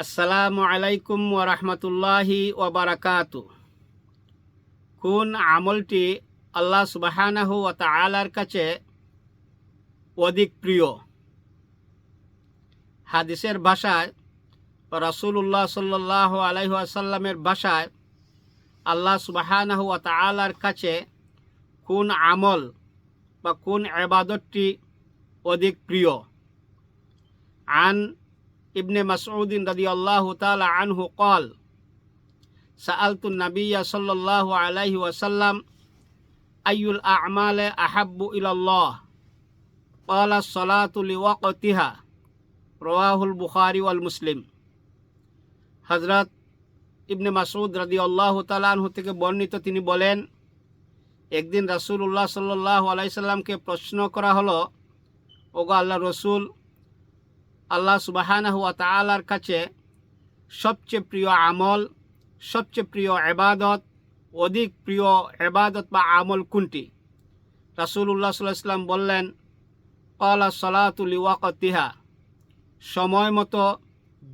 আসসালামু আলাইকুম ওয়া রাহমাতুল্লাহি ওয়া বারাকাতু। কোন আমলটি আল্লাহ সুবহানাহু ওয়া তাআলার কাছে অধিক প্রিয়? হাদিসের ভাষায় রাসূলুল্লাহ সাল্লাল্লাহু আলাইহি ওয়াসাল্লামের ভাষায় আল্লাহ সুবহানাহু ওয়া তাআলার কাছে কোন আমল বা কোন ইবাদতটি অধিক প্রিয়? আন ইবনে মাসউদ রাদিয়াল্লাহু তাআলা আনহু قال سألت النبي صلى الله عليه وسلم أي الأعمال أحب إلى الله قال الصلاة لوقتها رواه البخاري والمسلم। হযরত ইবনে মাসউদ রাদিয়াল্লাহু তাআলা আনহু থেকে বর্ণিত, তিনি বলেন, একদিন রাসূলুল্লাহ সাল্লাল্লাহু আলাইহি সাল্লামকে প্রশ্ন করা হলো, ওগো আল্লাহর রাসূল, আল্লাহ সুবহানাহু ওয়া তাআলার কাছে সবচেয়ে প্রিয় আমল, সবচেয়ে প্রিয় ইবাদত, অধিক প্রিয় ইবাদত বা আমল কোনটি? রাসূলুল্লাহ সাল্লাল্লাহু আলাইহি সাল্লাম বললেন, ক্বালা সালাতু লিওয়াকতিহা, সময় মতো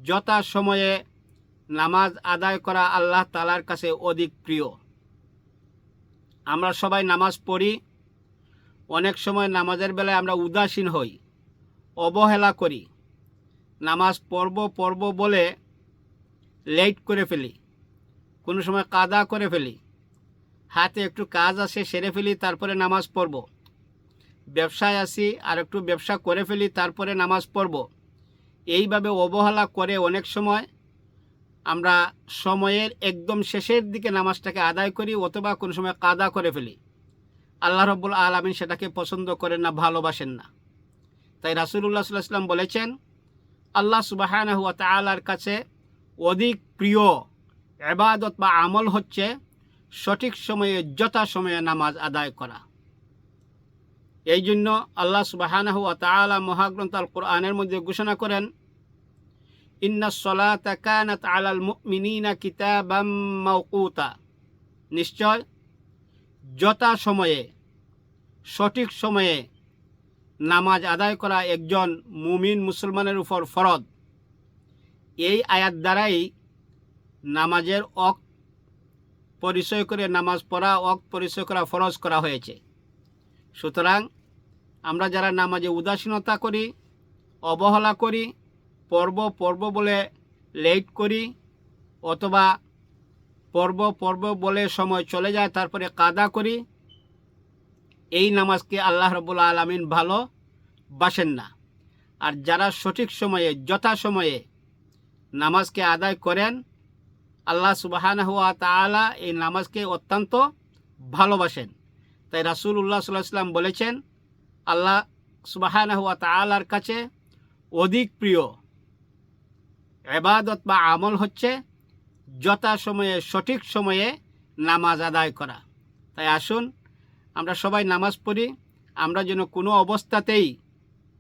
যথা সময়ে নামাজ আদায় করা আল্লাহ তাআলার কাছে অধিক প্রিয়। আমরা সবাই নামাজ পড়ি, অনেক সময় নামাজের বেলায় আমরা উদাসীন হই, অবহেলা করি, নামাজ পড়ব বলে লেট করে ফেলি, কোনো সময় কাদা করে ফেলি, হাতে একটু কাজ আসে সেরে ফেলি, তারপরে নামাজ পড়ব। ব্যবসায় আসি, আর একটু ব্যবসা করে ফেলি, তারপরে নামাজ পড়ব। এইভাবে অবহেলা করে অনেক সময় আমরা সময়ের একদম শেষের দিকে নামাজটাকে আদায় করি, অথবা কোনো সময় কাদা করে ফেলি। আল্লাহ রাব্বুল আলামিন সেটাকে পছন্দ করেন না, ভালোবাসেন না। তাই রাসূলুল্লাহ সাল্লাল্লাহু আলাইহি ওয়াসাল্লাম বলেছেন, আল্লাহ সুবহানাহু ওয়া তাআলার কাছে অধিক প্রিয় ইবাদত বা আমল হচ্ছে সঠিক সময়ে যথা সময়ে নামাজ আদায় করা। এই জন্য আল্লাহ সুবহানাহু ওয়া তাআলা মহাগ্রন্থ আল কোরআনের মধ্যে ঘোষণা করেন, ইন্নাস সালাতা কানাত আলাল মুমিনিনা কিতাবাম মাওকুতা, নিশ্চয় যথা সময়ে সঠিক সময়ে নামাজ আদায় করা একজন মুমিন মুসলমানের উপর ফরজ। এই আয়াত দ্বারাই নামাজের ওয়াক্ত পরিচয় করে নামাজ পড়া, ওয়াক্ত পরিচয় করা ফরজ করা হয়েছে। সুতরাং আমরা যারা নামাজে উদাসীনতা করি, অবহেলা করি, পড়ব বলে লেট করি, অথবা পড়ব বলে সময় চলে যায় তারপরে কাদা করি, এই নামাজকে আল্লাহ রাব্বুল আলামিন ভালোবাসেন না। আর যারা সঠিক সময়ে যথা সময়ে নামাজকে আদায় করেন, আল্লাহ সুবহানাহু ওয়া তাআলা এই নামাজকে অত্যন্ত ভালোবাসেন। তাই রাসূলুল্লাহ সাল্লাল্লাহু আলাইহি ওয়াসাল্লাম বলেছেন, আল্লাহ সুবহানাহু ওয়া তাআলার কাছে অধিক প্রিয় ইবাদত বা আমল হচ্ছে যথা সময়ে সঠিক সময়ে নামাজ আদায় করা। তাই আসুন আমরা সবাই নামাজ পড়ি, আমরা যেন কোনো অবস্থাতেই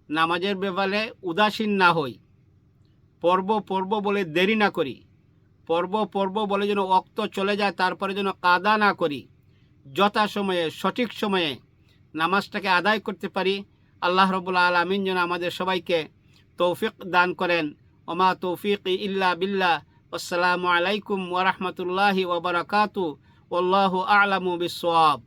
নামাজের ব্যাপারে উদাসীন না হই, পড়ব বলে দেরি না করি, পড়ব বলে যেন ওয়াক্ত চলে যায় তারপরে যেন কাদা না করি, যথা সময়ে সঠিক সময়ে নামাজটাকে আদায় করতে পারি। আল্লাহ রাব্বুল আলামিন যেন আমাদের সবাইকে তৌফিক দান করেন। ওমা তৌফিকি ইল্লা বিল্লাহ। আসসালামু আলাইকুম ওয়া রাহমাতুল্লাহি ওয়া বারাকাতুহু। ওয়াল্লাহু আ'লামু বিস-সাওয়াব।